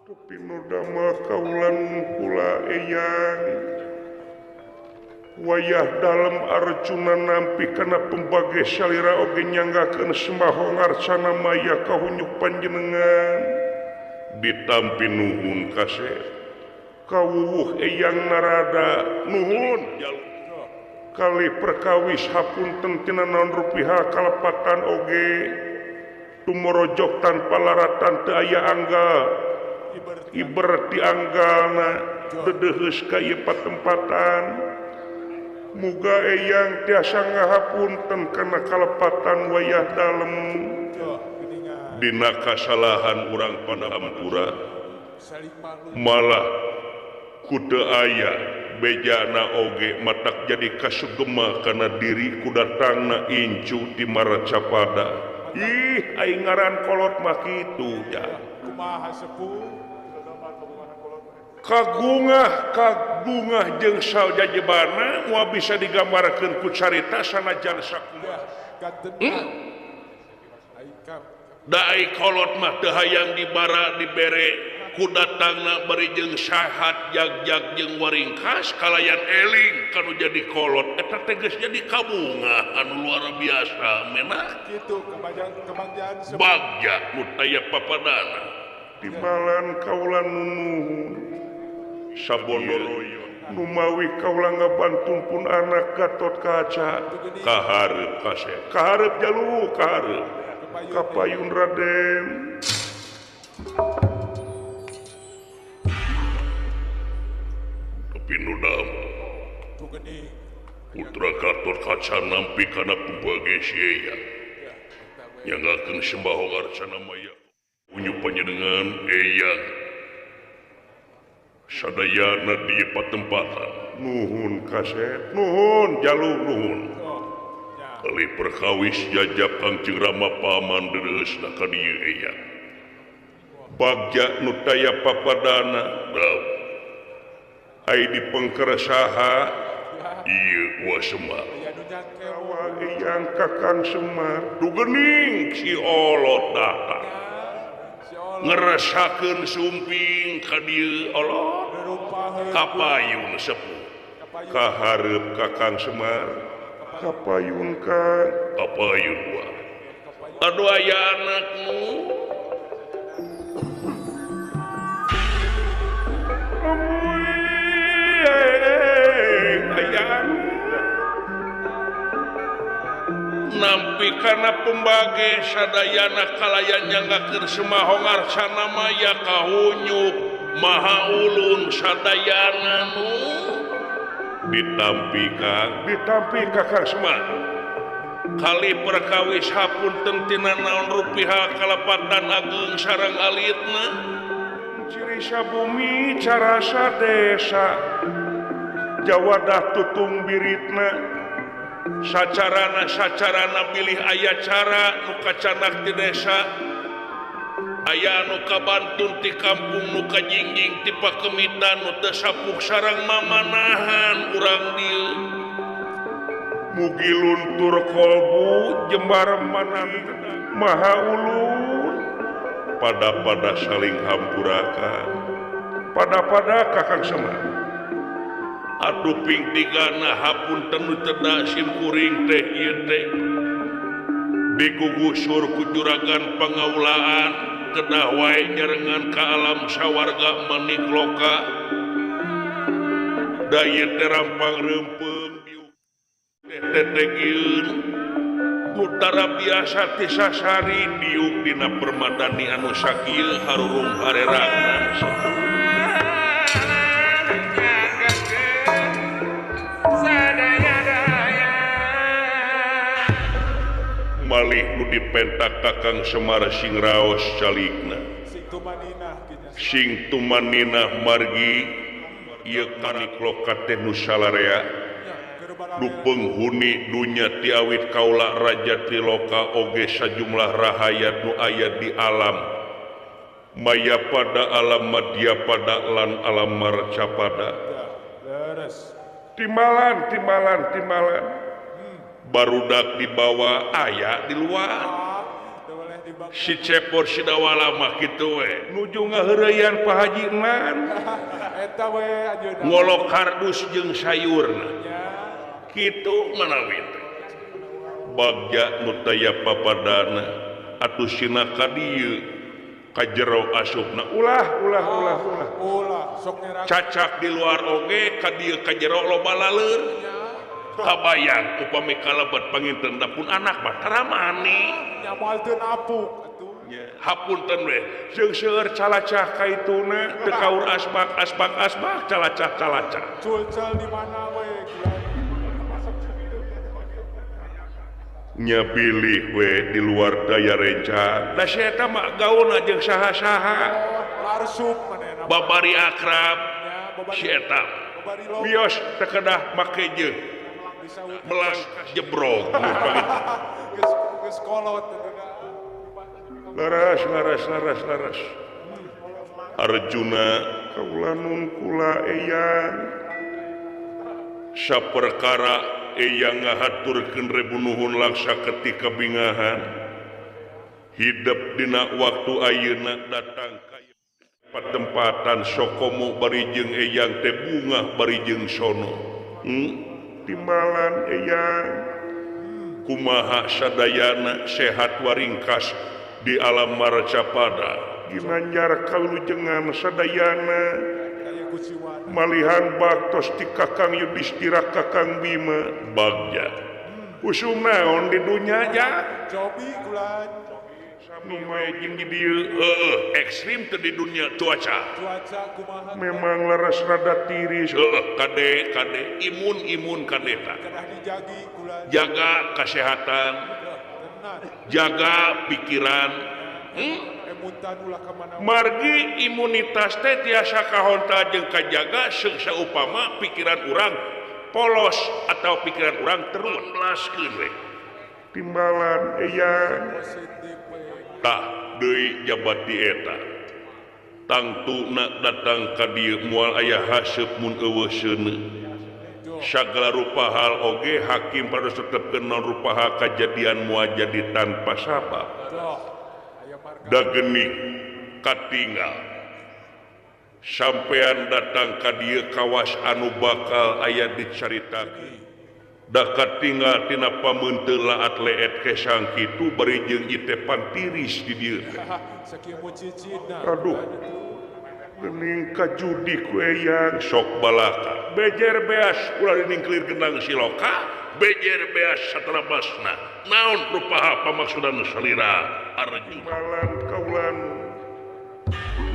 Tapi nodama kaulan kula eyang wayah dalam Arjuna nampi kana pembage salira oge nyanggakeun semaho ngarcana maya kahunyuk panjenengan ditampi nuhun kase kawuh eyang narada nuhun kali perkawis hapunten tina naon rupiah kalepatan oge tumorojok tanpa laratan teu aya anggal iberti anggalna dedeheus ka ieu patempatan muga eyang tiasa ngahapunten kana kalepatan wayah dalem dina kasalahan urang panahampura malah kudu aya bejana oge matak jadi kasugema kana diri kudatangna incu di Maracapada ih aing ngaran kolot mah kitu ya kumaha sepuh kagungah jeung saljajebana moal bisa digambarkeun ku carita sanajan sakumaha da ai kolot mah teu hayang dibara dibere ku datangna bari jeung syahat jag-jag jeung waringkas kalayan eling kanu jadi kolot eta teh geus jadi kabungah anu luar biasa menah kitu kebagjaan bagja nu taya papadana timbalan kaulan nunuhun sabondoroyo numawi kaula ngabantun pun anak Gatot Kaca kaharep kase kaharep jalu kaharep kapayun Raden tapi nudam putra Gatot Kaca nampi kana pembage sia nyanggakeun sembaho ngarcana maya unyu panjenengan eyang sadayana di patempatan nuhun kaset nuhun jalur nuhun kali perkawis jajab Kangjeng Rama paman dereusna ka dieu eyang bagja nu taya papadana daw ai dipengkerasaha ieu wa Semar awa eyang Kakang Semar dugening si olot datang ngerasakeun sumping ka dieu olot kapayun sepuh kaharep Kakang Semar kapayun kan kapayun wa adu aya anakmu ayang nampi kana pembage sadayana kalayan nyanggakeun semaho ngarcana maya kahunyuk maha ulun sadayana nu ditampi Kakang Semar kali perkawis hapunten tina naon rupiah kalepatan ageung sareng alitna ciri sabumi carasa desa jawadah tutung biritna sacarana bilih aya cara nu kacanak di desa aya nu kabantun ti kampung nu kajingjing ti pakemitan nu teu sapuh sareng mamanahan urang dieu mugi luntur kolbu jembar manang maha ulun pada saling hampurakan pada Kakang Semar atuh ping tigana hapunten nu teu kuring teh ieu teh digugusur ku juragan pangaulaan kedah wae nyerengan ka alam sawarga manik loka da ieu teh rampang reupeung diuk tetegieun mutara biasa ti sasari diuk dina permadani anu sakieu harurung harerangna malih nu dipentak Kakang Semar sing raos calikna sing tumaninah margi ieu kanik loka teh nu salarea nu penghuni dunya ti awit kaula raja ti loka oge sajumlah rahayat nu aya di alam maya pada alam madya pada lan alam Maracapada timbalan barudak dibawa aya di luar si cepor si dawala mah kitu we nuju ngaheureuyan Pak Haji Nan eta we ajeuna ngolok kardus jeung sayurna kitu manawi teh bagja nu taya papadana atuh sina ka dieu ka jero asupna ulah sok nyerang cacak di luar oge ka dieu ka jero loba laleur kabayang upami kalabat panginten pun anak mah taramani nyamalkeun apuk atuh hapunten we jeung seueur calacah kaituna teu kaur asbak calacah culcal di mana we nya pilih we di luar daya rencana da eta mah gaulna jeung saha-saha larsup manehna babari akrab si eta bios teu kedah make jeung melas jebrog geus kolot laras Arjuna kaula nun kula eyang saperkara eyang ngahaturkeun rebu nuhun laksa ketika bingahan hidup dina waktu ayeuna datang ka patempatan sokomo bari jeung eyang teh bunga bari jeung sono timbalan eyang kumaha sadayana sehat waringkas di alam marcapada ginanjar kalujengan sadayana malihan baktos ti Kakang Yudhistira Kakang Bima bagja usum naon di dunya ja cobi kulan nu mae jeung di dieu ekstrim teh di dunia cuaca kumaha memang laras rada tiris kade imun kadeta kedah dijagi kulan jaga kesehatan jaga pikiran emutan ulah ka mana margi imunitas teh tiasa kahonta jeung kajaga saupama pikiran urang polos atau pikiran urang terbelaskeun we timbalan eyang tah deui jabat di eta tangtuna datang ka dieu moal aya haseup mun eueuh seuneu sagala rupa hal oge hakim pada tetepkeun non rupa hal kajadian moal jadi tanpa sabab da geuning katinggal sampean datang ka dieu kawas anu bakal aya dicaritakeun da katinggal tina pameunteun laat leet kesang kitu bari jeung itepan tiris di dieu sakieu mucicina aduh geuning ka judi ku eyang sok balaka bejer beas ulah diningklir genang siloka bejer beas saterabasna naon rupaha pamaksudan salira Arjuna malan kaulan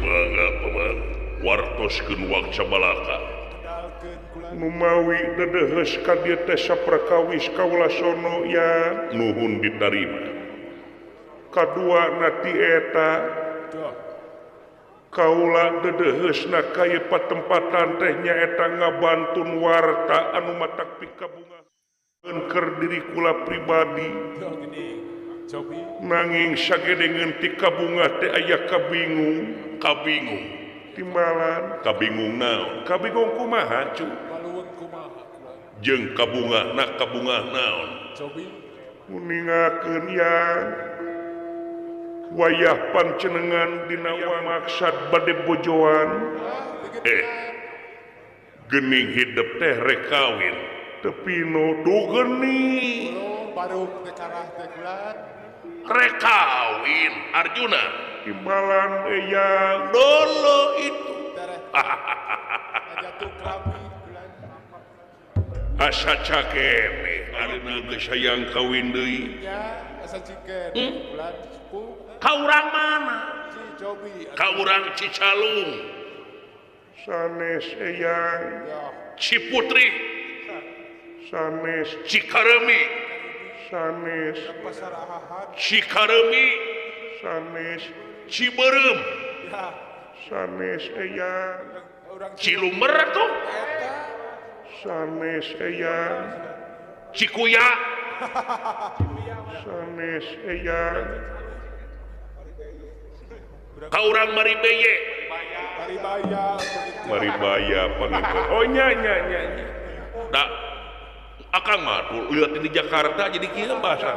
mangga paman wartoskeun wakca balaka numawi dedehes ka dieu teh saprakawis kaula sono ya nuhun ditarima kadua nati eta kaula dedeheusna ka ieu patempatan teh nyaeta ngabantun warta anu matak pikabunga keur diri kula pribadi nanging sagedengeun ti kabunga teh aya kabingung timbalan kabingung naon kabingung kumaha cu jeung kabunga naon muningakeun yang wayah pancenengan dina maksad bade bojoan geuning hidup teh rek kawin tepino duh geuning baruk teh karah teh kulan rek kawin Arjuna timbalan eyang dolo itu jatuh kami kulan asa cakeme areuna geus hayang kawin deui ya asa cikeun kulan sepuh ka urang mana si cobi ka urang Cicalung sanes eyang Ciputri sanes Cikaremi sanes pasar ahahat Cikaremi sanes Ciberem ya sanes eyang urang Cilumer tuh eta sanes eyang Cikuya sanes eyang ka urang Maribeye Maribaya pangimpun oh nya da akang mah lihat di Jakarta jadi kieu bahasa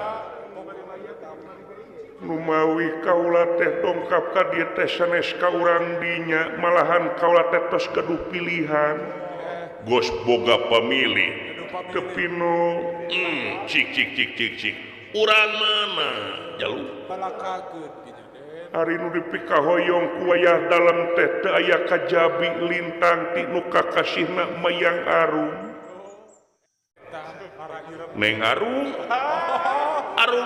Numawi kaula teh dongkap ka dieu teh sanes ka urang dinya malahan kaula teh tos gaduh pilihan Gos boga pamilih kepino cik urang mana jalu balakageun kitu Den. ari nu dipikahoyong ku wayah dalem teh teu aya kajabi lintang ti nu kakasihna Mayang Arum Tah para ireng. Neng Arum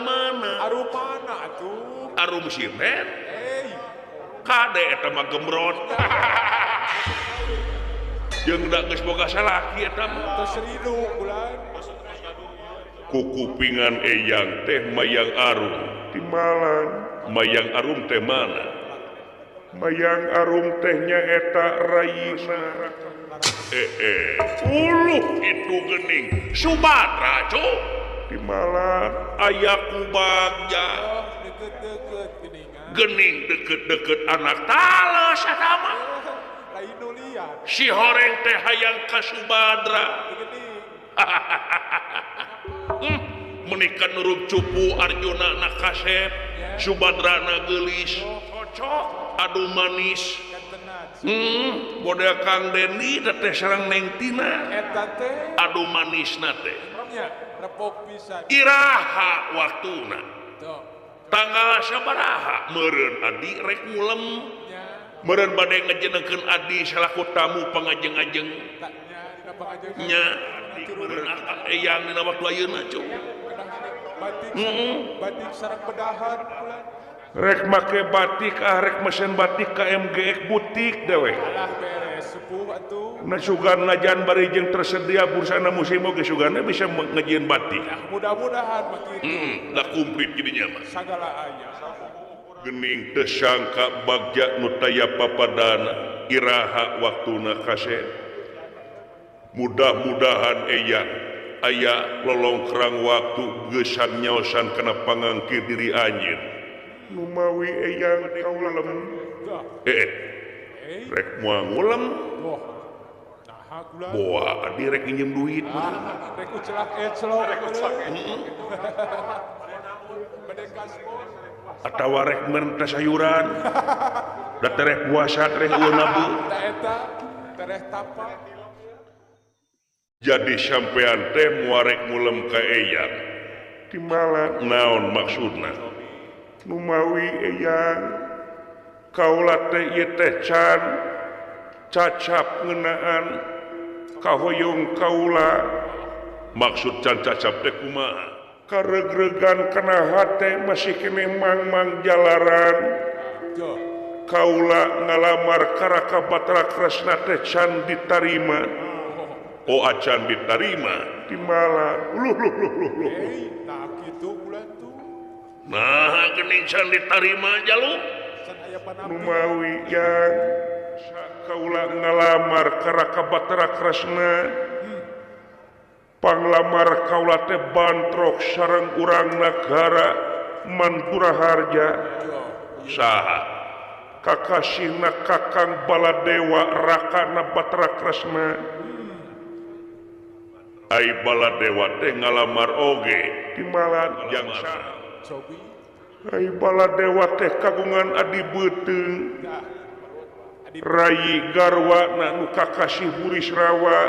mana Arum mana atuh? Arum Sinet Hey, kade eta mah gemrot jeung da geus boga salaki eta mah tos ridu bulan. kukupingan eyang teh Mayang Arum di Malang Mayang Arum teh mana Mayang Arum tehnya eta rayina uluh itu gening Subatra cuk di Malang aya ku bagja Oh, deket-deket geningan. gening deket-deket anak tales eta mah Lain nu liat. si horeng teh hayang ka Subadra Gening. menikah nurug cupu Arjuna na kasep Subadra na gelis cocok aduh manis Kantenan. bodel Kang Dendi teh sareng Neng Tina Eta teh aduh manis na teh nya repok pisan. iraha waktuna Tuh. tanggal sabaraha meureun adi rek ngulem Nya meureun bade ngajenengkeun adi salaku tamu pangajeng-ajeng taknya dina pangajeun. nya adi meureun akak eyang dina waktu ayeuna cuk Batik. Batik sareng bedahan bulan. rek make batik rek mesen batik ka MGX butik dewe Alah beres sepuh atuh. na sugan najan bari jeung tersedia bursana musim oge sugana bisa ngejieun batik Mudah-mudahan begitu. da kumplit jadinya mah Sagala aya. gening teu sangka bagja nu taya papadana iraha waktuna kasep mudah-mudahan eyang aya lolongkrang waktu geusan nyaosan kana pangangkir diri anjeun numawi eyang kaulem Dah. rek moal ngulem Boh. Nah, bulan. boa adi rek nginjem duit Rek ucelak ecelok. Bedekas bos. atawa rek meren teh sayuran da tereh puasa tereh eueun nabu Ta eta tereh tapa. jadi sampean teh muarek ngulem ka eyang di Malang naon maksudna numawi eyang kaula teh ieu teh can cacap ngeunaan kahoyong kaula maksud can cacap teh kumaha karegregan kana hate masih kene mang-mang jalaran Jo. kaula ngalamar karaka Batra Kresna teh can ditarima oh acan ditarima di Malang luh Nah gitu bulan tuh. nah gening can ditarima jalu San aya panampi. numawi yang kaula ngalamar karaka Batra Kresna panglamar kaula teh bantrok sareng urang nagara Mantura Harja saha kakasihna Kakang Baladewa Rakana Batra Kresna ai Baladewa teh ngalamar oge di Malang yang saha Cobi. ai Baladewa teh kagungan adi beuteung Dah. Adi Rayi garwa na nu kakasih Burisrawa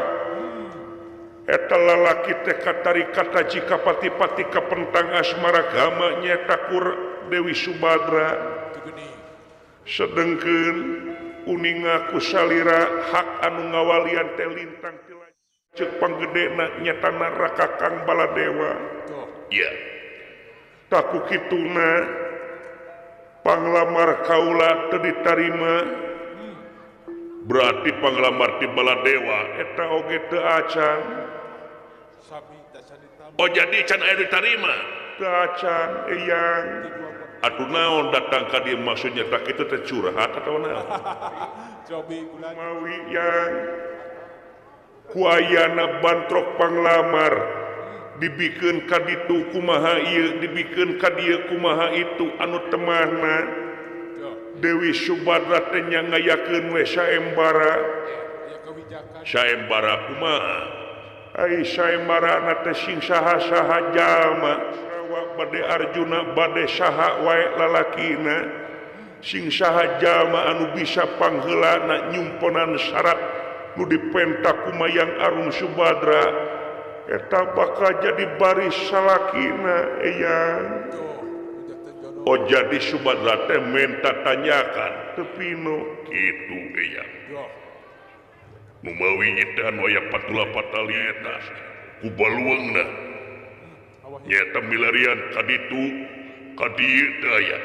eta lalaki teh katari kata jika pati-pati kapentang asmara gama nyata kur Dewi Subadra tu geuning. sedengkeun uninga ku salira hak anu ngawalian teh lintang ti ceuk panggedena nyatana Raka Kang Baladewa Tuh. iya taku kituna panglamar kaula teu ditarima berarti panglamar ti Baladewa eta oge teu acan Sami tak sani tambah. oh jadi can aya ditarima teu acan eyang atuh naon datang ka dieu maksudnya tak kitu teh curhat atawa naon Cobi bulan. mawi yang kuayana bantrok panglamar dibikeun ka ditu kumaha ieu dibikeun ka dieu kumaha itu anu temahna Jo. Dewi Subadra teh nyangayakeun we saembara Aya kebijakan. saembara kumaha ai saembara na teh sing saha-saha jalma Kurawa bade Arjuna bade saha wae lalakina sing saha jalma anu bisa pangheulana nyumponan syarat nu dipenta kumayang Arun Subadra eta bakal jadi baris salakina eyang. Oh jadi Subadra teh menta tanyakan tepino kitu eyang. Numawi edan waya patula patali eta kubaluangna nyata milarian kaditu kadieu teu aya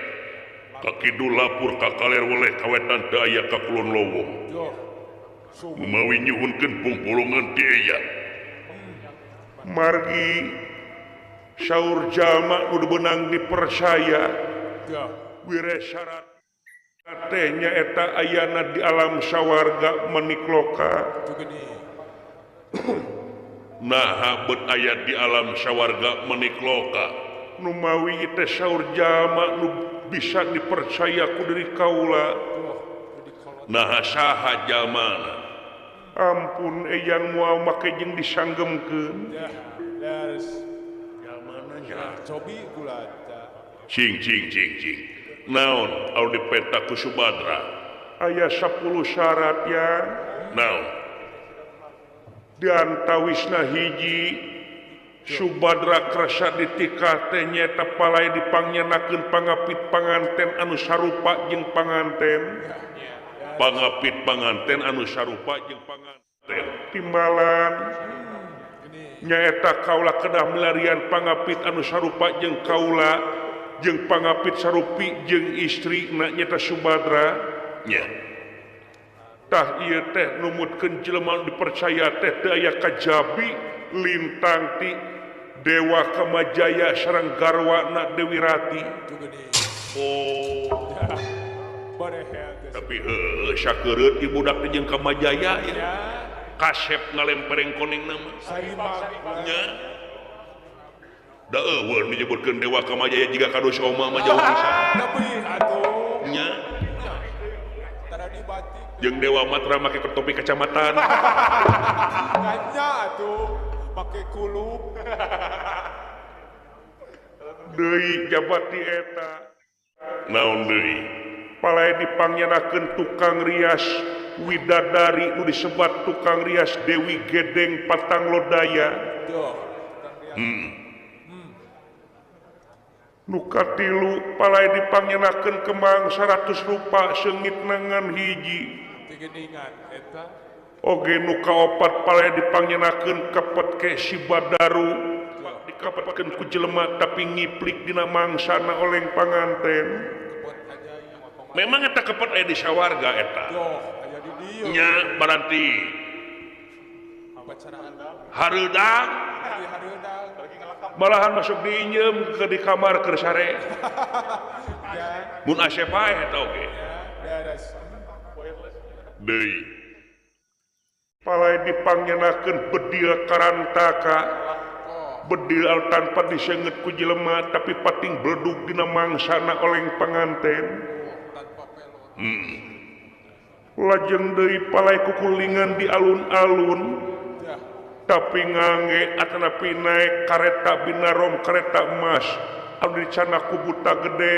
ka kidul lapur ka kaler weleh kawetan teu aya ka kulon lowong numawi nyuhunkeun pungpulungan ti eyang margi saur jalma nu beunang dipercaya wire syarat katanya eta ayana di alam sawarga menikloka nah bet ayat di alam sawarga menikloka numawi teh saur jalma nu bisa dipercaya ku diri kaula nah saha jalmana ampun eyang moal make jeung disanggemkeun jalmana nya cobi gula cing naon au dipenta ku Subadra aya 10 syarat ya naon diantawisna hiji Subadra kerasa ditikah teh nyata palai dipangnyanakeun pangapit panganten anu sarupa jeung panganten pangapit panganten anu sarupa jeung panganten timbalan nyaeta kaula kedah melarian pangapit anu sarupa jeung kaula jeung pangapit sarupi jeung istri na nyata Subadra nya tah ieu teh numutkeun jelema dipercaya teh teu aya kajabi lintang ti Dewa Kamajaya sareng garwana Dewi Rati oh tapi sakereut ibu budak teh jeung Kamajaya ya kasep ngalempereng koneng nama nya da eueuh menyebutkeun Dewa Kamajaya jiga kados oma mah jauh pisan nya jeung Dewa Matra make topi kacamatan nya atuh make kulub deui jabati eta naon deui palai dipangyanakeun tukang rias widadari nu disebat tukang rias Dewi Gedeng Patang Lodaya nukatilu palai dipangyenakeun kembang 100 rupa seungit nangan hiji oge nu kaopat palai dipangyenakeun kepet ke Sibadaru dikapetkeun ku jelema tapi ngiplik dina mangsana oleng panganten memang eta kepet aya di sawarga eta nya baranti hareudag malahan masuk diinjem ke di kamar keur sare mun asepa eta oge deui palai dipangyenakeun bedil karantaka bedil tanpa disenget ku jelema tapi pating bledug dina mangsana oleng panganten lajeng deui palai kukulingan di alun-alun tapi ngangge atanapi naik kareta binarom kareta emas anu dicana ku buta gede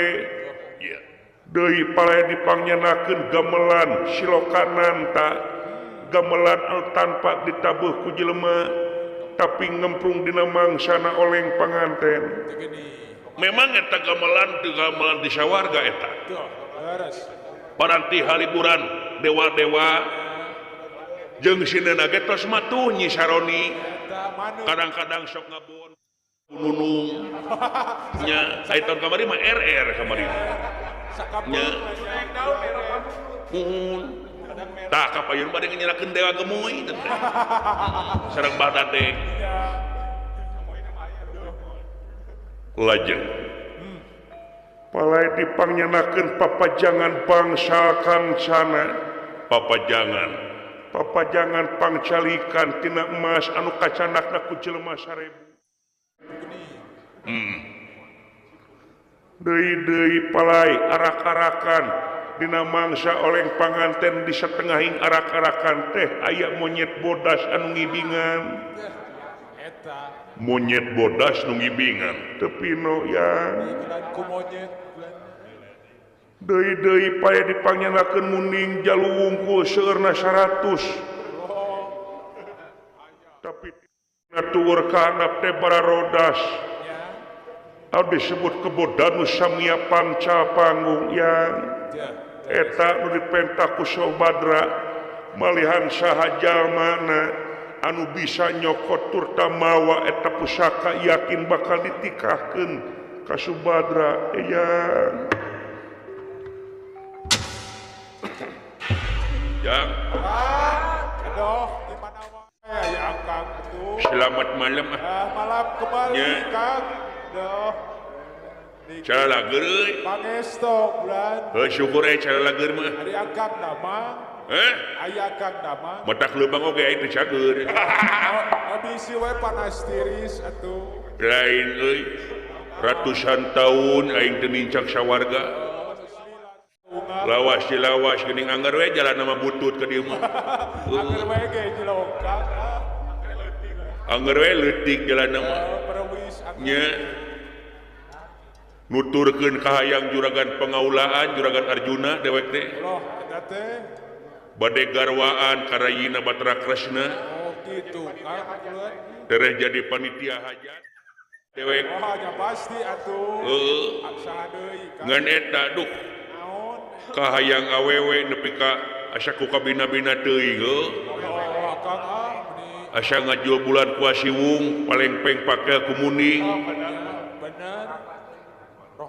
deui palai dipangyenakeun gamelan silokananta gamelan anu tanpa ditabuh ku jelema tapi ngemprung dina mangsana oleng panganten memang eta gamelan teu gamelan di sawarga eta paranti haliburan dewa-dewa jeung sinena ge tos matuh Nyi Saroni kadang-kadang sok ngabon nunung nya ai tahun kamari mah RR kamari nya tah kapayun bade nyerakeun dewa gemoy teh sareng badate lajeng palai dipangyenakeun papajangan bangsa kancana papajangan pangcalikan tina emas anu kacanakna ku jelema 1000 deui palai arak-arakan dina mangsa oleng panganten di satengahing arak-arakan teh aya monyet bodas anu ngibingan Eta. monyet bodas nu ngibingan tepino yang Iklan ku monyet. deui paya dipanggilnakeun muning jalu wungkul seueurna 100 tapi ngatur ka handap teh bara rodas Ya. abdi disebut kebodan nu samia panca panggung yang Ya. eta nu dipenta ku Sobadra malihan saha jalmana anu bisa nyokot turta mawa eta pusaka yakin bakal ditikahkeun ka Subadra yang yang Aduh, di mana wae ya Kang atuh. selamat malam Malam kembali Ya. Kang. Duh. cara lager euy Pangestu bulan. syukur cara lager mah Ari Akang damang. Aya Akang damang. matak leumbang oge aya teu cager Abisi we panas tiris atuh. lain euy ratusan tahun aing teu nincak sawarga lawas di lawas geuning anggar we jalan nama butut ka dieu mah Akhir we ge jelok Kang. anggar we leutik jalan nama Perwis Akang. nya nuturkeun kahayang juragan pengaulaan juragan Arjuna dewek teh Loh, eta teh. bade garwaan karayina Batra Kresna Oh gitu Kang. Bulan. tereh jadi panitia hajat dewek Oh, hanya pasti atuh. Saha deui Kang. ngan eta duh Naon? kahayang awewe nepi ka asa ku kabina-bina teuing Oh, Kang ini. asa ngajual bulan kuasiwung palengpeng pake ku muning Bener.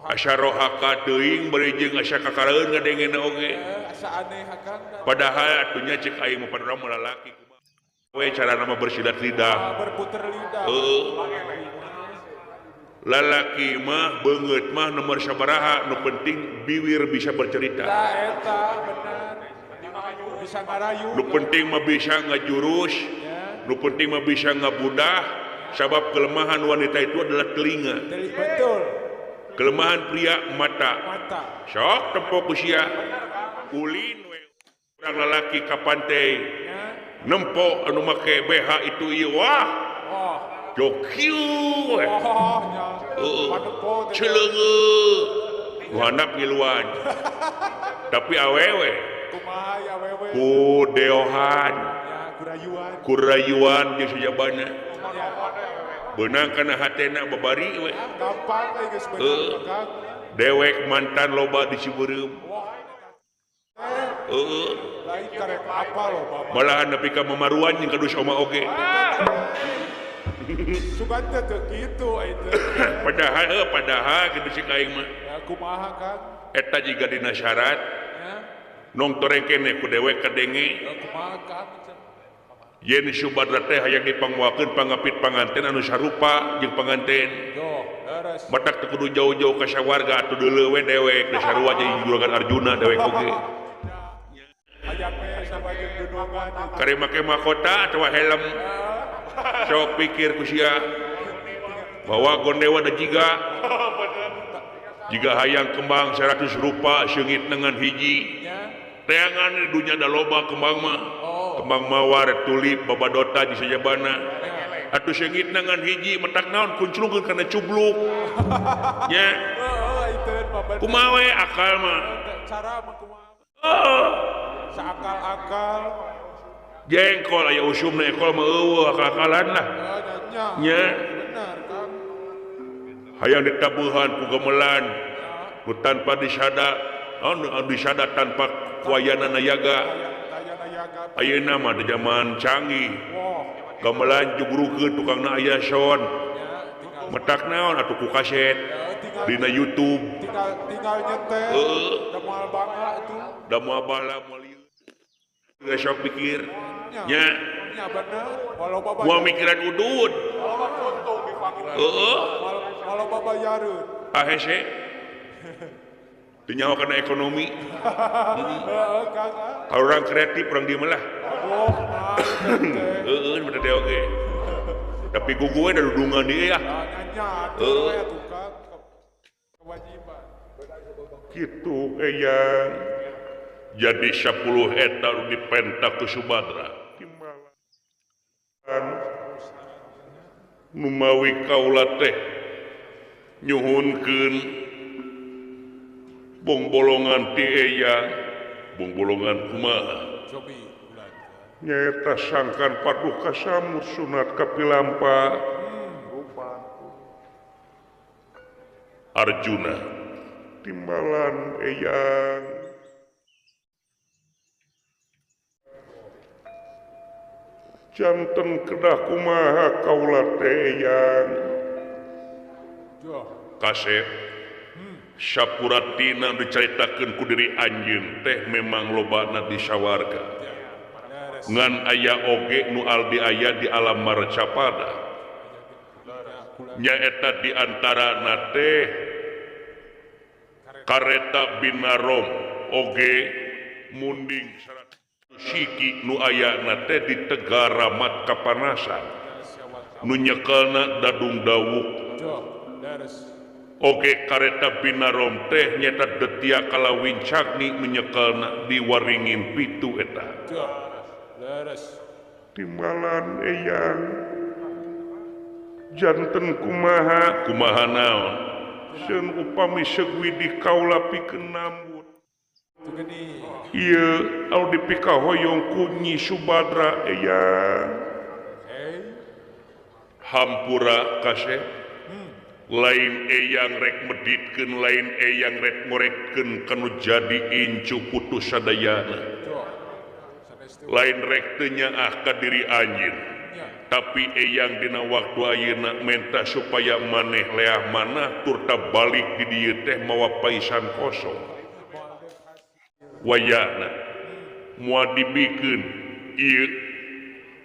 asa rohaka teuing bari jeung asa kakareun ngadengena oge Asa aneh Kang. padahal atunya cek aing mah padahal mah lalaki we cara nama bersidat lidah Berputer lidah. lalaki mah beungeut mah nomor sabaraha nu penting biwir bisa bercerita Nah, eta bener. Bisa ngarayu. nu penting mah bisa ngajurus Ya. nu penting mah bisa ngabudah sabab kelemahan wanita itu adalah telinga Betul. kelemahan pria mata Mata. sok tempo kusia ulin we urang lalaki ka pantai Ya. nempo anu make BH itu ieu wah Oh. jokiu we Oh, nya. Panepo teh. Cileungeuh handap ngiluan tapi awewe Kumaha ya wewe. ku deohan Ya, kurayuan. kurayuan jeung sajabana Ya. beunang kana hatena babari we Gampang geus bener Kang. dewek mantan loba di Ciberem Lain karek apa loh Bapak. malahan nepi ka mamaruan jeung kadus oma oge Sugan teh teu kitu itu. padahal kitu si kaing mah Ya kumaha Kang? eta jiga dina syarat Ya. nong toreng kene ku dewek kadenge Ya kumaha Kang? yen Subadra teh hayang dipangwakeun pangapit panganten anu sarupa jeung panganten Yo, beres. batak teu kudu jauh-jauh ka sawarga atuh deuleu we dewek da sarua jeung juragan Arjuna dewek oge Hayang sama jeung dunungan itu. kare make mahkota atawa helm sok pikir ku sia bahwa gondewa da jiga hayang kembang 100 rupa seungit nengan hiji Ya. teangan di dunia da loba kembang mah kembang mawar tulip babadota di sajabana atuh seungit nengan hiji metak naon kunclungkeun kana cubluk nya Itu mah bener. kumaha we akal mah Cara mah kumaha? oh. Seakal-akal. jengkol aya usumna ekol mah eueuh akal-akalan lah Nya. nya Benar Kang. hayang ditabuhan ku gamelan nu tanpa disada anu disada tanpa kuayana nayaga Tayana yaga. ayeuna mah di zaman canggih Wah. gamelan jugrukeun tukangna aya sound Ya, tinggal metak naon atuh ku kaset tinggal dina YouTube tinggal nyetel. Demal bangga itu. da moal bala moal ieu geus sok pikir nya Ya bener. Walau baba. moal mikiran udud heeh Walau baba yareun. ahese dinyawa kana ekonomi Kang. kalau orang kreatif orang diem lah Oh, nah, teh. bener teh oke tapi gugue ada dudungan dia ya Nanya atuh ya tukang kewajiban. gitu yang jadi 10 eta dipenta ke Subadra numawi kaula teh nyuhunkeun bongbolongan ti eyang bongbolongan kumaha Cobi bulan. nyaeta sangkan paduka samur sunat kapilampa Arjuna timbalan eyang janten kedah kumaha kaula teh eyang Jo. kasep Syapuratina diceritakeun ku diri anjeun teh memang lobana di sawarga Beres. ngan aya oge nu aldi aya di alam marcapada nyaeta di antarana teh kareta binarom oge munding siki nu ayana teh di Tegaramat kapanasan nu nyekelna Dadung Dawuk Jo. Beres. oge kareta binarom teh nyata detia kalawin cagni nu nyekelna di Waringin Pitu eta Jo. Beres. timbalan eyang janten kumaha naon seun upami segwi di kaula pikeun nambut Tugeni. ieu audi pikahoyong ku Nyi Subadra eyang Hey. hampura kasep lain eyang rek meditkeun lain eyang rek ngorekkeun kanu jadi incu putus sadayana Jo. Sanes lain rek teu nyaah ka diri anjeun nya. tapi eyang dina waktu ayeuna menta supaya maneh leah manah turta balik di dieu teh mawa paisan kosong wayahna moal dibikeun ieu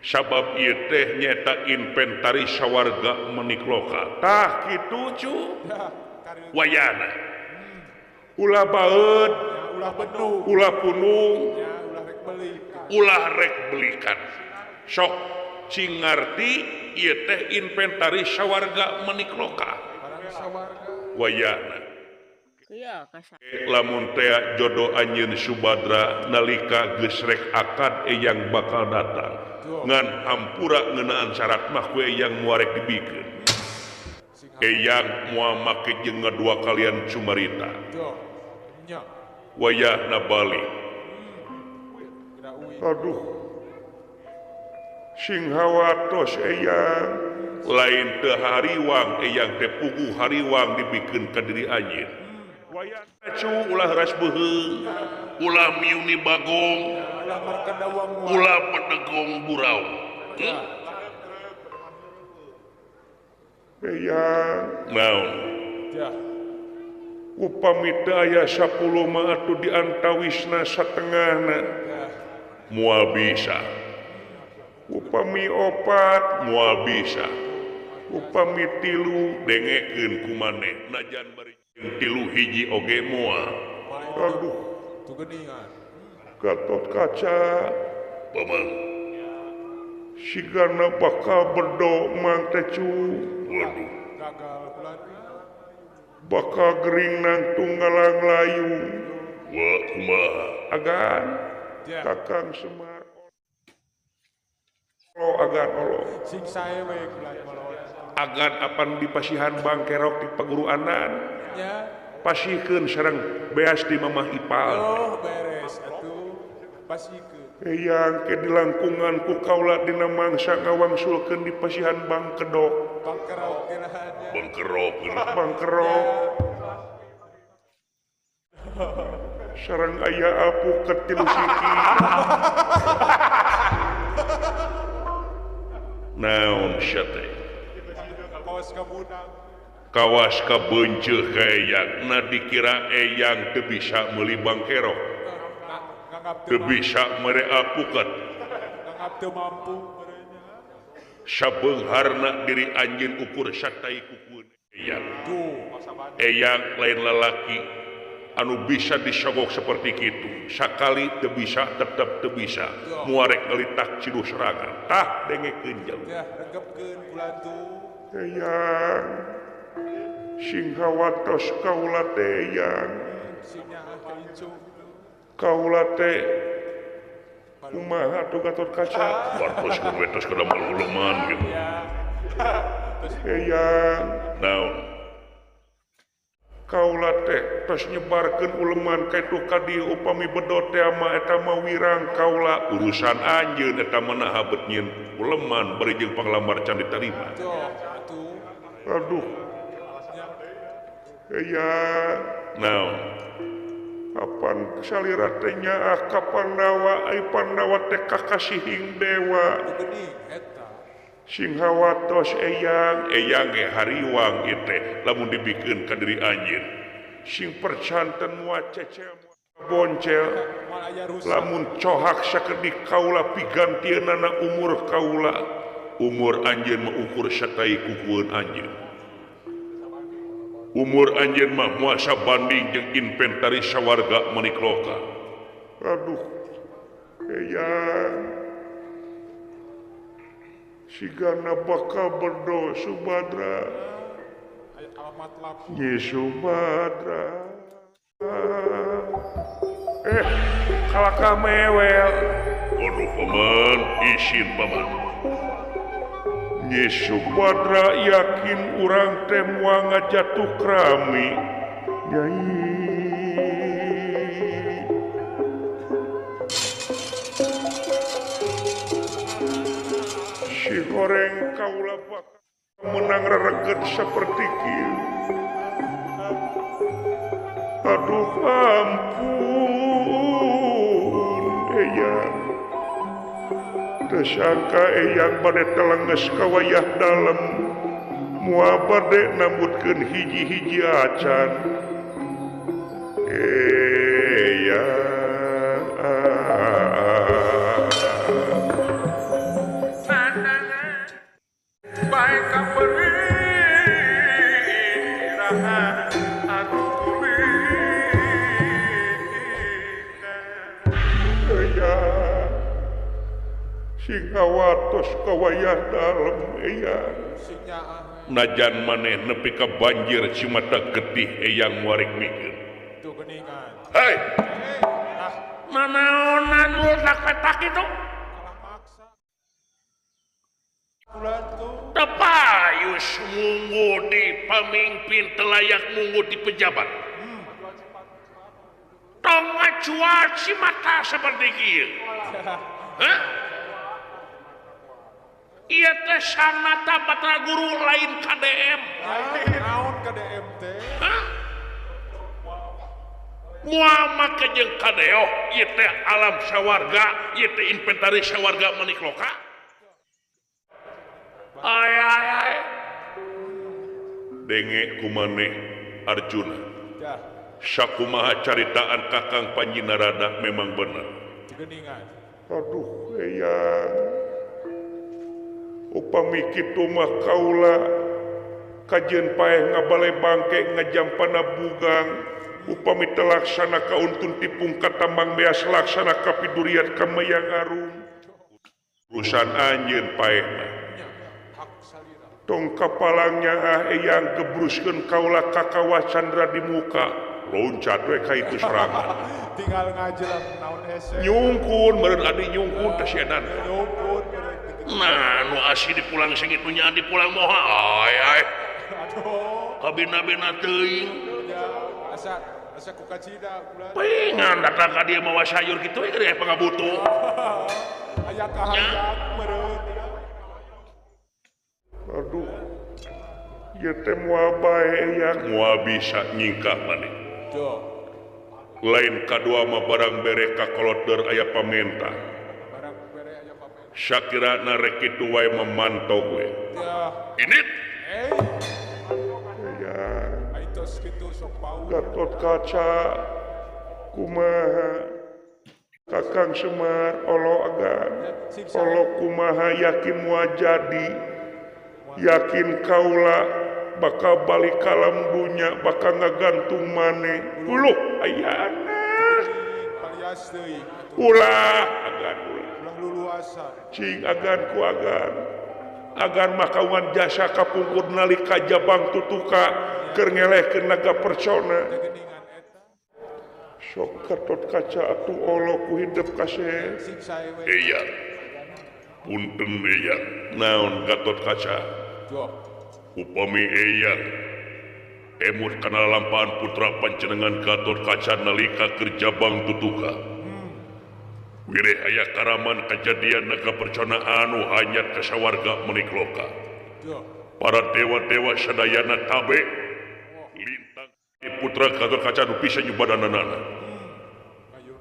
sabab ieu teh nyata inventaris sawarga menik lokal tah kitu cu Ya. Kari. wayahna ulah baeud Ya. Ulah penuh. ulah punung Ya. Ulah rek beli. ulah rek belikan sok cing ngarti ieu teh inventaris sawarga menik lokal Barang sawarga. wayahna Iya, kasar. lamun teh jodoh anjeun Subadra nalika geus rek akad eyang bakal datang ngan hampura ngeunaan syarat mah ku eyang muarek dibikeun eyang moal make jeung ngadua kalian cumarita Jo. Nya. wayahna balik Kira uwi. aduh sing hawatos eyang lain teu hariwang eyang teh puguh hariwang dibikeun ka diri anjeun wayahna cu ulah ras beuheung ulah miuni bagong Ulah merkedawang wa. ulah pedegong burau eyang naon Ya. upami teu aya 10 mah atuh diantawisna satengahna Ya. moal bisa upami opat moal bisa upami tilu dengekeun ku maneh najan bari tilu hiji oge moal aduh Tugeningan. Gatot Kaca paman sigana bakal berdo mang teh cu waduh Gagal bulan. bakal gering nang tunggalang layung wa kumaha agan Ya. Kakang Semar olo agan olo Sing sae we bulan malon. agan apan di pasihan bangkerok di paguruanan Ya. pasikeun sareng beas di mamah ipal Oh, beres atuh. Pasikeun. eyang ke dilangkungan ku kaula dina mangsa ngawangsulkeun di pasihan bangkedok Bangkerok kirahannya. bengkerok bangkerok sareng aya apu ketilu siki naon sia teh Kawas kabudang. kawas kabeunceuk ka eyang na dikira eyang teu bisa meuli bangkerok Nganggap teu bisa mere apuket nganggap teu mampu merenya. sabeungharna diri anjeun ukur satai kukueun eyang Tuh, masa banding. eyang lain lalaki anu bisa disogok seperti kitu sakali teu bisa tetep teu bisa muarek ngalitak ciduh serangan tah dengekeun jalma Ya, regepkeun bulan tuh. eyang sing hawatos kaula teh eyang Sing nyaah ka incu. kaula teh kumaha tuh Gatot Kaca wartos kuwetos kada maluluman gitu Ya. Eyang naon kaula teh tos nyebarkeun uleman kaitu ka dieu upami bedot teh mah eta mah wirang kaula urusan anjeun eta meunah habet nyieun uleman bari jeung panglamar can diterima aduh Eyang naon kapan salira teh nyaah ka Pandawa ai Pandawa teh kakasihing dewa sing hawatos Eyang ge hariwang ieu teh lamun dibikeun ka diri anjeun sing percanten wacece boncel lamun cohak sakedik kaula pigantieunana umur kaula umur anjeun mah ukur satai kukueun anjeun umur anjeun mah moal sabanding jeung inventaris sawarga Manikloka aduh Eyang sigana bakal berdo Subadra Nyi Subadra kalaka mewel kono paman isin paman Nyi Subadra yakin urang teh moal ngajatuh krami Nyai si goreng kaula bakal menang rereget seperti kieu aduh ampun Eyang teu sangka Eyang bade telenges ka wayah dalem moal bade nambutkeun hiji-hiji acan Eyang baik kaberi raha aduh Eyang sing ngawatos ka wayah dalem Eyang najan maneh nepi ka banjir Cimata Getih Eyang warik mikir Tuh geningan. hei nanaonan lu tak itu tepayus munggu di pamimpin telayak munggu di pejabat tong ngajual Cimata seperti kieu hah iya teh sanata patra guru lain KDM Naon KDM teh? hah moal make jeung kadeo ieu teh alam sawarga ieu teh inventaris sawarga Manikloka ay denge kumaneh Arjuna Ya, sakumaha caritaan Kakang Panji Narada memang bener geningan. aduh Eyang upami kitu mah kaula kajian paeh ngabale bangke ngajampana bugang upami telaksana kauntun tipung katambang beas laksana kapidurian kamayang arum urusan anjeun paeh mah tong kapalangnya Eyang gebruskeun kaula ka kawah Candra di muka loncat we ka itu serangan Tinggal ngajelang naon hese. nyungkun meureun adi nyungkun teh siedan Nyumput. nah nu asih dipulang sing itu nya dipulang moha ay Aduh. kabina-bina teuing Ya, asa ku kacida bulan. pengan datang ka dieu mawa sayur kitu we aya pangabutuh Aya kahandak meureun. aduh ieu teh moal bae Eyang moal bisa nyingkah maneh Tuh. lain kadua mah barang bere ka kolotdeur aya pamenta Barang bere aya papen. sakirana rek kitu wae memantau we Ya. ini Eyang Aitos kitu sok pau. Gatot Kaca kumaha Kakang Semar olo agan olo kumaha yakin moal jadi yakin kaula bakal balik kalam dunya bakal ngagantung maneh uluh ayana Palias deui. ulah agan ulah Ulah luluasan. cing agan ku agan makawan jasa kapungkur nalika jabang tutuka keur ngelehkeun naga persona Geningan eta. sok Gatot Kaca atuh olo ku hidup kasih Sing sae we. iya punten iya naon Gatot Kaca Tuh. upami eyang emut kana lampahan putra panjenengan Gatot Kaca nalika kerja bang tutuka wireh aya karaman kejadian naga percona anu hanyat kasawarga menikloka para dewa-dewa sadayana tabe lintang putra Gatot Kaca nu bisa nyubadanana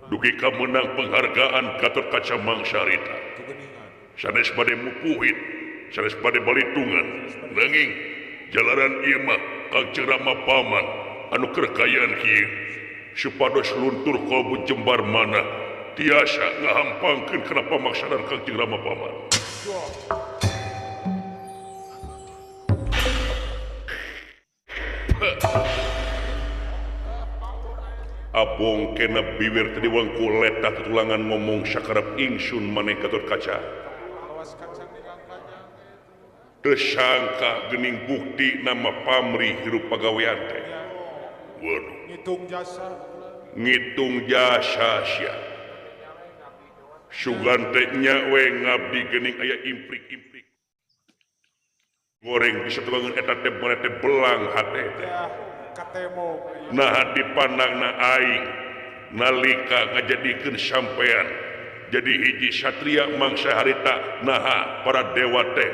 dugi ka menang penghargaan Gatot Kaca Mangsarita sanes bade mupuhit sanes bade balitungan nanging jalaran ieu mah Kangjeng Rama Paman anu kerkayaan kieu supados luntur kalbu jembar mana tiasa ngahampangkeun kana pamaksanan Kangjeng Rama Paman. Abong kena bibir tadi wangku letah tulangan ngomong sakarep ingsun maneh Gatot Kaca. Tersangka gening bukti nama pamrih hirup pagawean teh. Waduh. Ngitung jasa sia. Sugan teh nyawe ngabdi gening aya imprik-imprik. Goreng bisa tulangan eta teh mana teh belang hate teh. Nah dipandangna aing nalika ngajadikeun sampean jadi hiji satria mangsa harita naha para dewa teh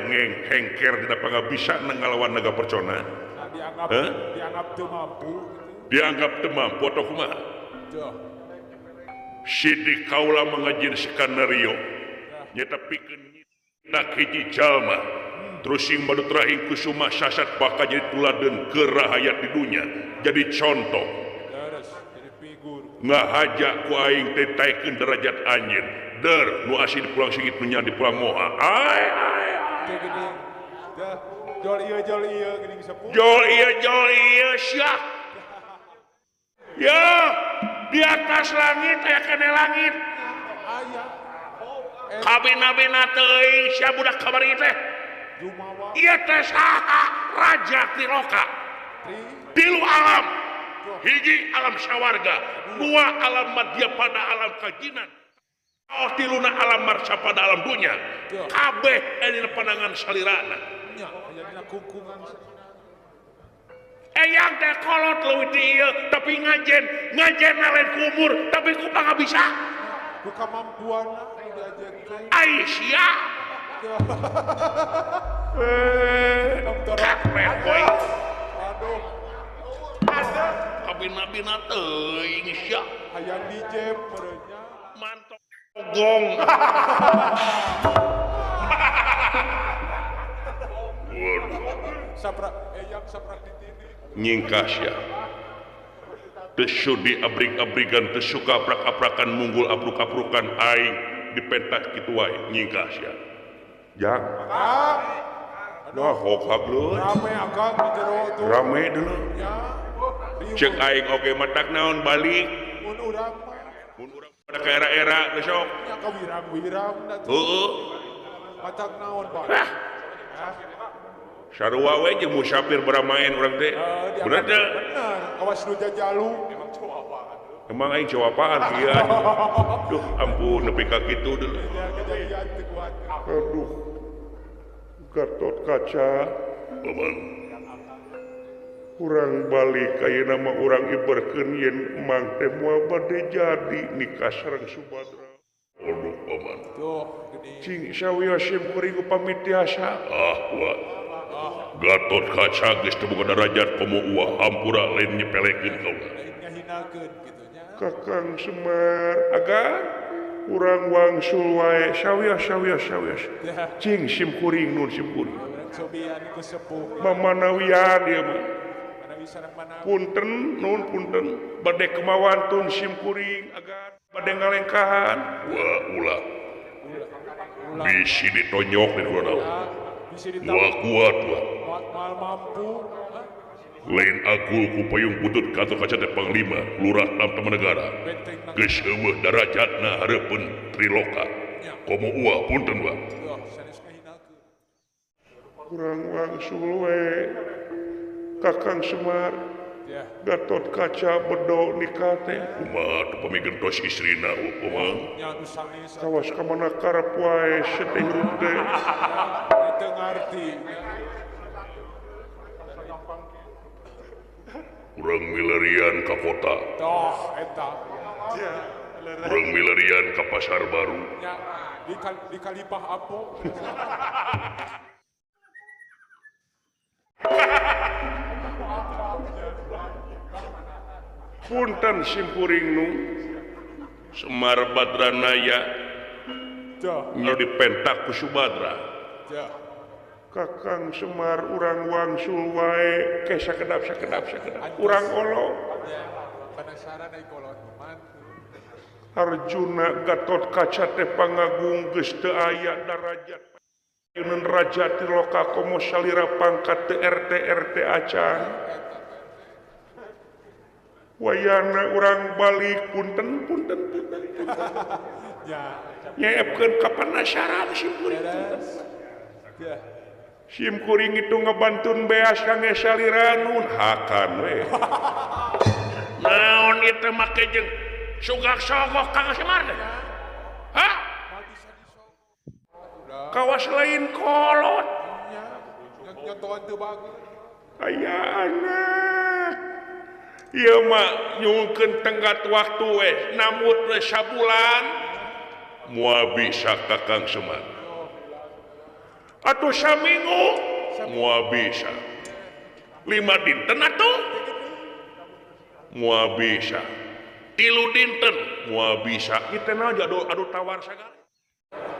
hengker dina pangabisa ngalawan naga percona dianggap teu mampu atau kumaha sidik kaula mangajin skenario nyata pikeun nak hiji jalma terus sing badu terahing kusuma sasat bakal jadi tuladeun kerahayat di dunia jadi contoh ngahaja ku aing teh taekeun derajat anjeun der nu asih dipulang sigit nu nya dipulang moha ai jol ieu geuning sepuh jol ieu sia ya di atas langit aya kene langit kabina-bina teuing sia budak kamari teh ieu teh saha raja Triloka tilu alam hiji alam sawarga dua alam madya pada alam kajinan oh tiluna alam marsa pada alam dunia kabeh dina pandangan salirana eyang teh kolot leuwih ti ieu tapi ngajen lain ku umur tapi ku pangabisa ku kamampuanna diajen teh ai sia kabeh boy aduh kabina-bina teuing sia hayang dijem merenya mantok gong saprak eyang saprak ditini nyingkas ya tesu diabrik-abrikan tesu kaprak-aprakan munggul abruk-aprukan aing dipentak kitu wae nyingkas ya jak wah hokhag leuy rame akang di jero tuh rame deuleu ya cek aing oge matak naon balik mun urang pada ke era-era besok nya kawirang-wirang da tuh heueuh matak naon Pak sarua we jeung musafir beramain urang teh bener teh bener kawas nu jajalu emang aing jawabaan kieu duh ampun nepi ka kitu deuleu kejadian teu kuat Aduh, Gatot Kaca, Paman urang balik kayak nama urang iberkeun yen emang teh moal bade jadi nikah sareng Subadra. aduh Paman tuh gede Cing sawios sim kuring pamit tiasa. kuat Gatot Kaca geus teu boga darajat komo uah hampura lain nyepelekeun kaula ngahinakeun kitu nya Kakang Semar agar urang wangsul wae sawios. Cing sim kuring nun sim kuring. urang sobian ku sepuh Mamanawian ieu mah. kana bisa mana Punten nun punten bade kemawan tun sim kuring agar bade ngalengkahan. wah ulah bisi ditonyok di kurang bisa wah ditawar kuat wah mal mampu lain aku ku payung butut Gatot Kaca teh panglima lurah Tamtama Negara benteng nang geus eueuh darajatna hareupeun Triloka komo uah punten wah tuh sanes ngahinakeun Urang wangsul we Kakang Semar ya Gatot Kaca bedo nikah teh kumaha teu pamigentos istrina kumaha nya nu sanes kawas ka mana karep wae seteh teh teu ngarti urang milarian ka kota Doh, eta. Ya, urang milarian ka pasar baru nya di Kalipah Apo. punten simkuring nu Semar Badranaya Dah, nya dipentak ku Subadra dah. Kakang Semar urang wangsul wae ke sakedap urang olo Penasaran ai kolot mantu. Arjuna Gatot Kaca teh pangagung geus teu aya darajat Yunan Raja Tiloka komo salira pangkat teu RT acan wayana urang balik punten Ya, nyaepkeun ka panasaran simkuring beres. Ya. simkuring itu ngebantun beas kangge salira nun hakan we naon ieu make jeung sugak sogok Kang Semar teh hah kawas lain kolot Ya, nyotoan teu bagus. aya anak ieu mah nyungkeun tenggat waktu we namut we sabulan moal bisa ka Kang Semar atuh saminggu moal bisa 5 dinten atuh moal bisa 3 dinten moal bisa kita aja adu tawar sagala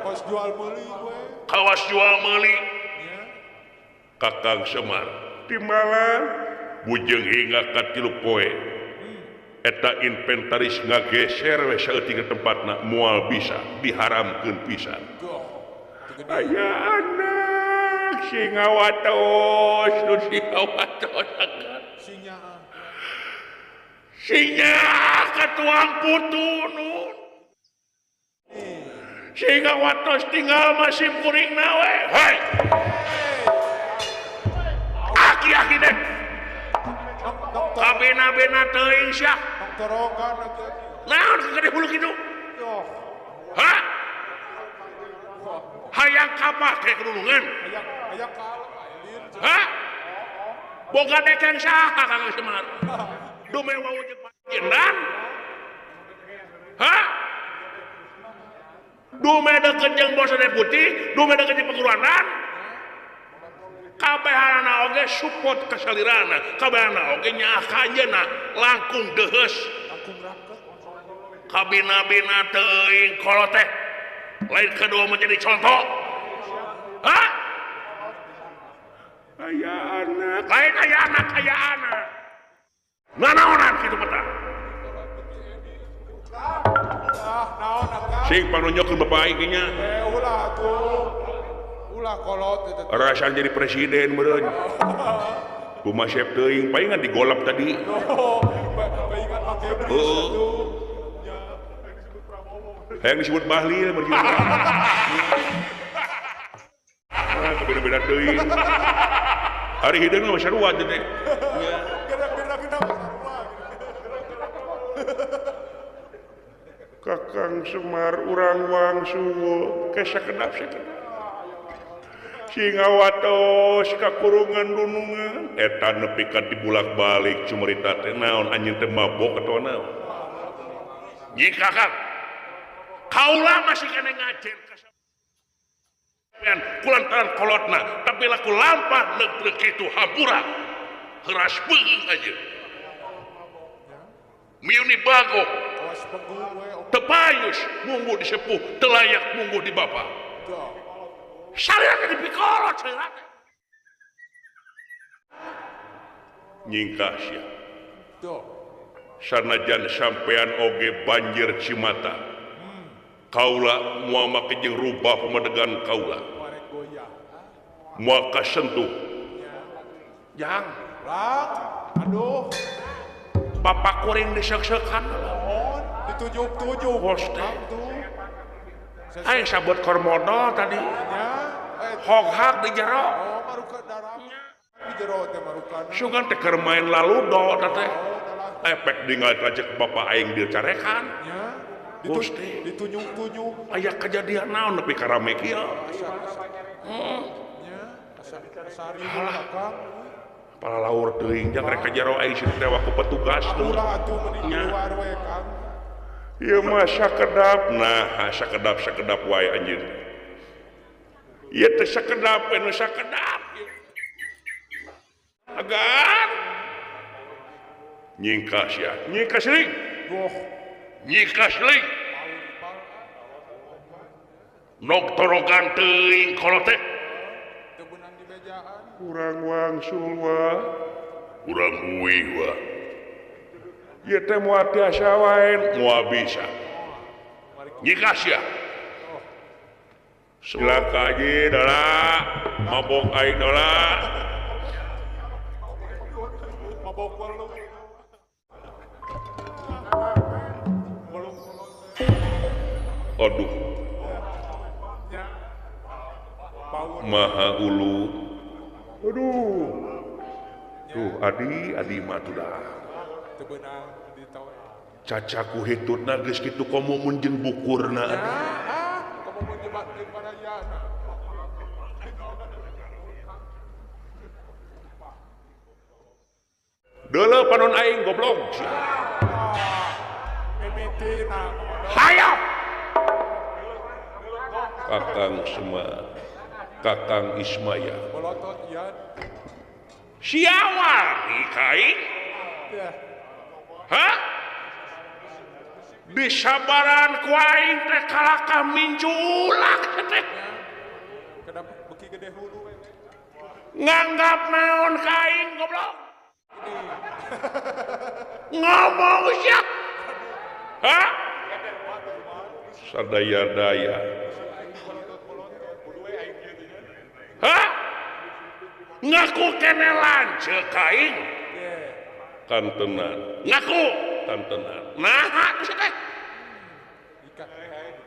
Kos jual beli gue. kawas jual meuli Ya. ka Kang Semar timbalan bujeng hingga ka 3 poe eta inventaris ngageser we saeutik tempatna moal bisa diharamkeun pisan Tuh. aya anak singawatos nu singawatos Sinya. sinya katuang putu nun singawatos tinggal masih kuring nawe hei aki-aki deh kabena-bena teuing sia Torokan aja. naon kagede hulu kitu Yo. hah hayang kapake kedulungan Ayak kalem air. hah boga dekeng saha Kang Semar dume wau jeung panjenengan hah dume deket jeung bos deputi dume deket jeung penguruanan kabehana oge support ka salirana kabehana oge nya akanjeuna langkung deheus Langkung raket. kabina-bina teuing kolot teh lain kedua menjadi contoh hah aya anak lain aya anak nanaonan kitu peta Naon akang? sing panunjukkeun bapak aing nya Ulah tuh. Ulah kolot itu. rasan jadi presiden meureun kumaha chef teuing palingan digolap tadi Oh, baingan pakai bris Oh. tuh. hayang disebut bahlil meureun beda-beda teuing hari hideung mah sarua teh Kena Kakang Semar urang wangsul ke sakedap singawatos kakurungan dunungan eta nepi ka dibulak-balik cumerita teh naon anjeun teh mabok atawa naon jika Kang kaula masih kena ngajen ka sampean kulantaran kolotna tapi laku lampah neuk kitu hampura heuras beung aja miuni bago Awas penggung we. tepayus munggu di sepuh telayak munggu di bapak Tuh. salira di pikolot salira nyingkah sia Tuh. sanajan sampean oge banjir Cimata kaula moal make jeung rubah pamadegan kaula Warek goyah. moal kasentuh jang Lang. Aduh. bapak kuring disek-sekan Mohon. Ditujuk-tujuk. Bos teh. Lang tuh. aing sabot kormodo tadi Ya. hoghak di jero Oh, maruka darah. Di jero teh marukana. sugan teh keur main lalu do teh Oh, dalam. efek dingal rajek bapak aing dicarekan Ya. Gusti. Ditunjuk-tunjuk. aya kejadian naon nepi ka rame kieu Ya. Asari akang. kepala laur teuing jang rek kajaro ai si tewa ku petugas tuh. Ulah atuh mending keluar we Kang. Ieu mah sakedap. Nah, sakedap wae anjeun. Ieu teh sakedap anu sakedap. Agar nyingkas ya, nyingkas ling. Duh, Nyingkas ling. Nok torogan teuing kolot teh. teu beunang di bejaan. Kurang wangsul wa. Kurang uih wa. Ieu teh moal tiasa wae moal bisa. Nyikas ya. Silakan aja dala. Mabok aing dala. Mabok belum. Aduh, Power maha ulu. Aduh. Tuh, adi mah tuh dah. teu beunang di tawe. Cacaku hitutna geus kitu komo mun jeung bukurna. Kamu mau nyebatkeun parayana. Deuleu panon aing goblok. Mimitina. Hayap. Kakang Semar, Kakang Ismaya. Bolotot ian. Siawan kaing? Ya. Hah? Disabaran ku aing teh kalaka minjulak teh. Kenapa beki gede hulu we. Nganggap naon kaing goblok? Ngomong sia. Hah? Sadaya-daya. Hah? Ngaku kene lanceuk kaing. Kantenan. Ngaku kantenan. Nah, geus teh. Ikan.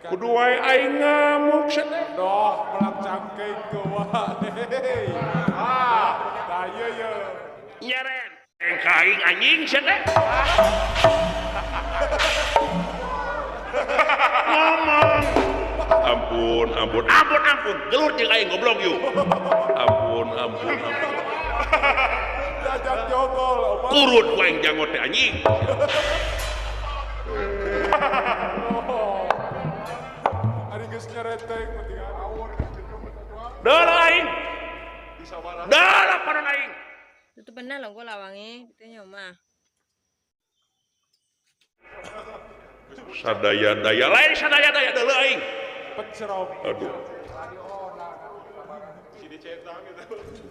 Kudu wae aing ngamuk sia teh. Doh, melang cangkeung tuh wah. Da ieu ye. Nyeren. Kaing anjing sia teh. Ngomong. Ampun. Gelut jeung aing goblok yuk. Ampun. Jajak jogol, Omar. Kurut ku aing jangot teh anjing. Ari geus nyereteng penting awur. Dah aing. Dah panon aing. Itu benar lah gue lawangi, itu mah. Sadaya-daya lain sadaya-daya deuleu aing. Pencerong. Aduh.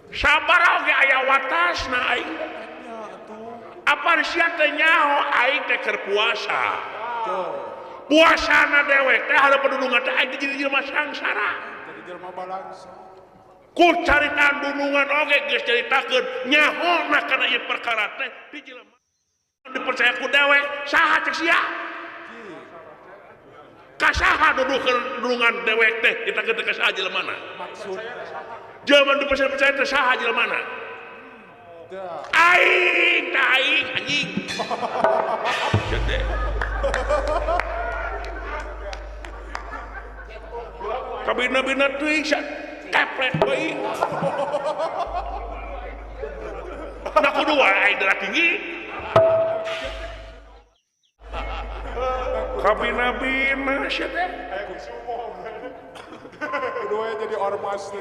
Sabar oge aya watasna aing. Apa sia teh nyaho aing teh keur puasa. Puasana dewek teh hareup pedudungan teh aing jadi jelema sangsara. Jadi jelema balangsa. Ku caritaan dunungan oge geus caritakeun nyahona kana ieu perkara teh di jelema dipercaya ku dewek saha cek sia. Kasaha dudukeun dunungan dewek teh ditakeun teh ka saha jelemana. Maksud Jelema dipercaya teh saha jelemana. da. Aing anjing. Jadi. Kabina-bina teuing sia keplet deui. Nah kudu wae aing darah tinggi. Kabina-bina sia teh. Kedua jadi ormas teh.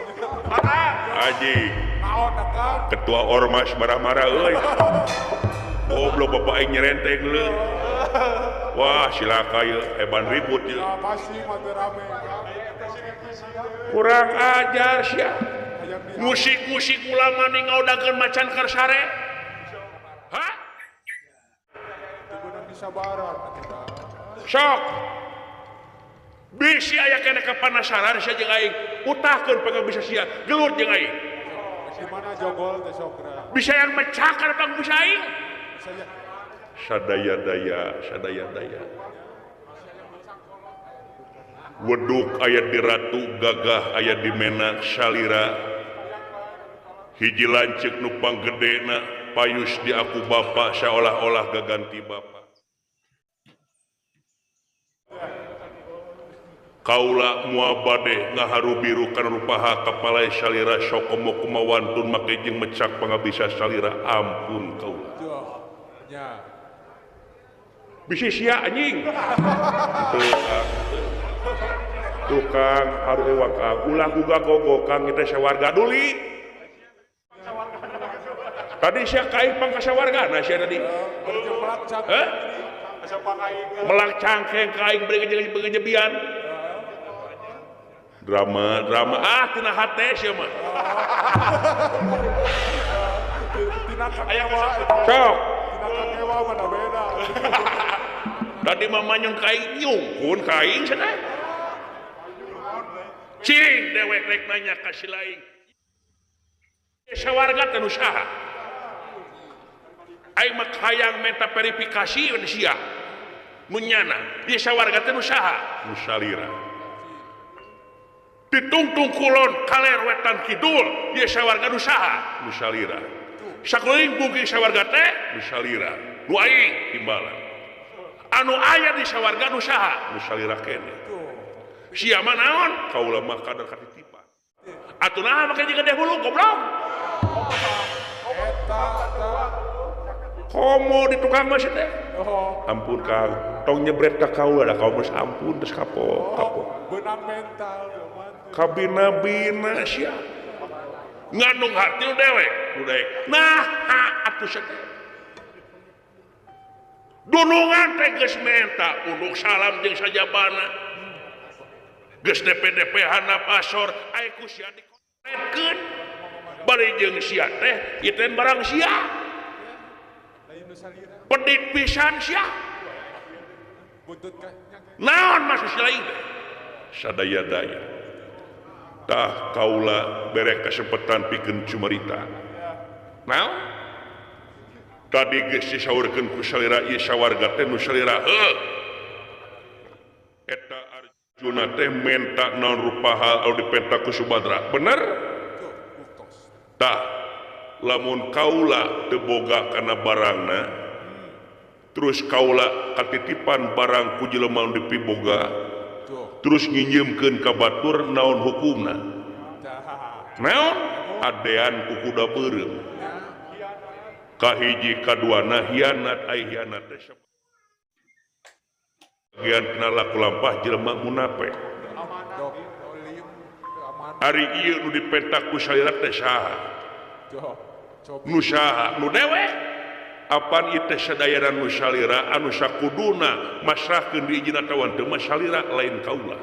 Aji, Naon Kang? ketua ormas marah-marah euy. Goblok bapak aing nyerenteng leuh. Wah, silaka ieu eban ribut ieu. Ya pasti mah teu rame. Kurang ajar sia. Hayang di Musik-musik ulama ngaudakeun macan kersare. Hah? teu beunang disabaran atuh. Sok. Bisi aya kene kapanasaran sia jeung aing. Utahkeun pangga bisa sia. Gelut jeung aing. Di mana jogol teh sok geura. Bisa yang mecakan pang bisa aing. Saya Sadaya-daya. Weduk aya di ratu, gagah aya di menak salira. Hiji lanceuk nu panggedena payus di aku bapa seolah-olah gaganti bapa. kaula muabade ngaharu biru kana rupaha kapala salira sok komo kumawantun make jeung mecak pangabisa salira ampun kaula Ya. bisi sia anjing tukang haru ewak ulah guga gogokang kita sawarga duli tadi sia kaih pangkasawargana sia tadi melak cangkeng kaing begejebian drama tina hate sia mah sok tadi mamanyun kaing nyungkun kaing cenah cing dewek rek nanya ka si laing sawarga teh nu saha ai mah hayang minta verifikasi di sia munyana di sawarga teh nu saha nu salira ditungtung kulon kaler wetan kidul di sawarga nu saha nu salira sakuling bungki sawarga teh nu salira nu aing timbalan anu aya di sawarga nu saha nu salira kene sia mah naon kaula mah kadar katitipan atuh naha make jeung gede hulu goblok komo di tukang mas teh ampun kang tong nyebret ka kaula da kaula geus ampun geus kapok Benang mental kabina-bina sia ngandung harti nu dewek nah atuh teh dulungan teh geus menta unduk salam jeung sajabana geus DP hana pasor aya ku sia dikontretkeun bari jeung sia teh ieu teh barang sia pedit pisan sia naon maksud lain sadaya-daya tah kaula bere kesempatan pikeun cumarita naon tadi geus disaurkeun ku salira ieu sawarga teh nu salira eta Arjuna teh menta naon rupaha anu dipenta ku Subadra bener tah lamun kaula teu boga kana barangna terus kaula katitipan barang ku jelema anu dipiboga terus nginjeumkeun ka batur naon hukumna naon adean ku kuda beureum kahiji kaduana hianat ai hianat teh bagian kena laku lampah jelema munafik ari ieu nu dipentak ku salira teh saha nu saha nu dewek apan ieu teh sadayana nu salira anu sakuduna masrahkeun di ijina tawan teu mah salira lain kaula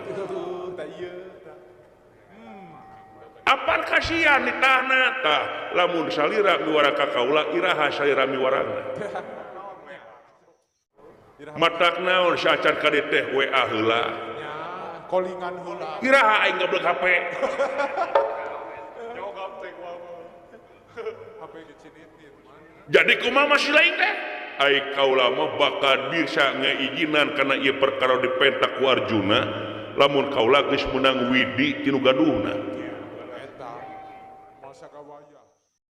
apan kasihan ditahna tah lamun salira miwara ka kaula iraha salira miwarana matak naon sacan ka dieu teh WA heula kolingan heula iraha aing goblok HP jadi kumaha masih lain teh ai kaula mah bakal bisa ngaijinan kana ieu perkara dipentak ku Arjuna lamun kaula geus meunang widi tinu gaduhna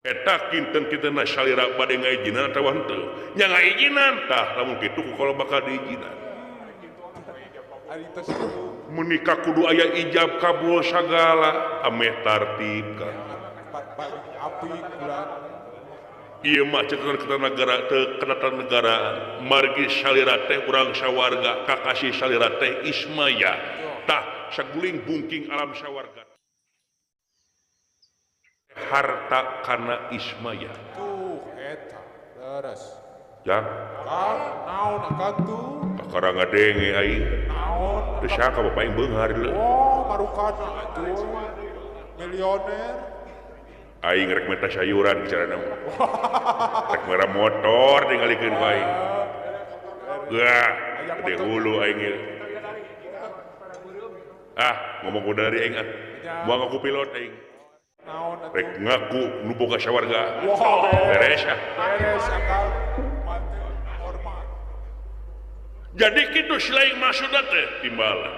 eta kinten-kintenna salira bade ngaijinan atawa henteu nya ngaijinan tah lamun kitu ku kaula bakal diijinan menikah kudu aya ijab kabul sagala ameh tartib kan api bulan ieu mah catatan kenegaraan margi salira teh urang sawarga kakasih salira teh ismaya tah saguling bungking alam sawarga harta kana ismaya tuh eta leres ya naon akatu kakara ngadenge aing naon teu saka bapak aing beunghar leuh marukana atuh milioner aing rek meta sayuran bicarana rek mera motor ningalikeun ku aing gah gede hulu aing ieu ngomong ku dari aing moal ngaku pilot aing naon rek ngaku nu boga sawarga beres akal mati hormat jadi kitu selain maksudna teh timbalan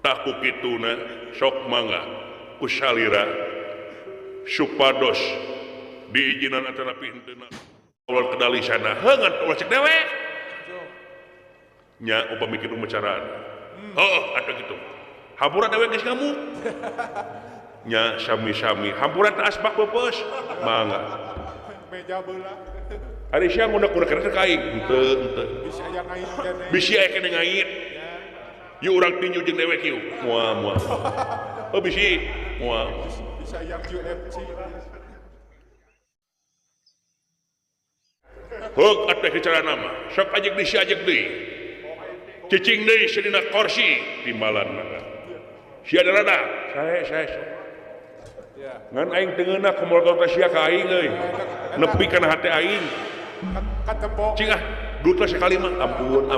tah ku kituna sok mangga ku salira supados diijinan atau pinteuna ulun kedalisana heungeun ulah cek dewek nya upami kitu macarana Oh, ada gitu. Hampuran dewe geus ngamuk. Nya sami-sami. Hampuran teh asbak beupeus. Mangga. Meja belah. Ari sia ngunek-ngunek kana kaing. Henteu. Bisa aya ngain kene. Bisi aya kene ngait. Ieu urang tinju jeung dewek ieu. Moal. Oh bisi. Moal. Bisa yang UFC. Hok atuh bicara nama. Sok ajek deui si ajek deui. Cicing deui sedina kursi timbalan mah. Si adarana. Saya. Ya. Ngan aing teu ngeunah kumaha teh sia ka aing euy. Nepi kana hate aing. Katempo. Cing duit lah sekali mah. Ampun.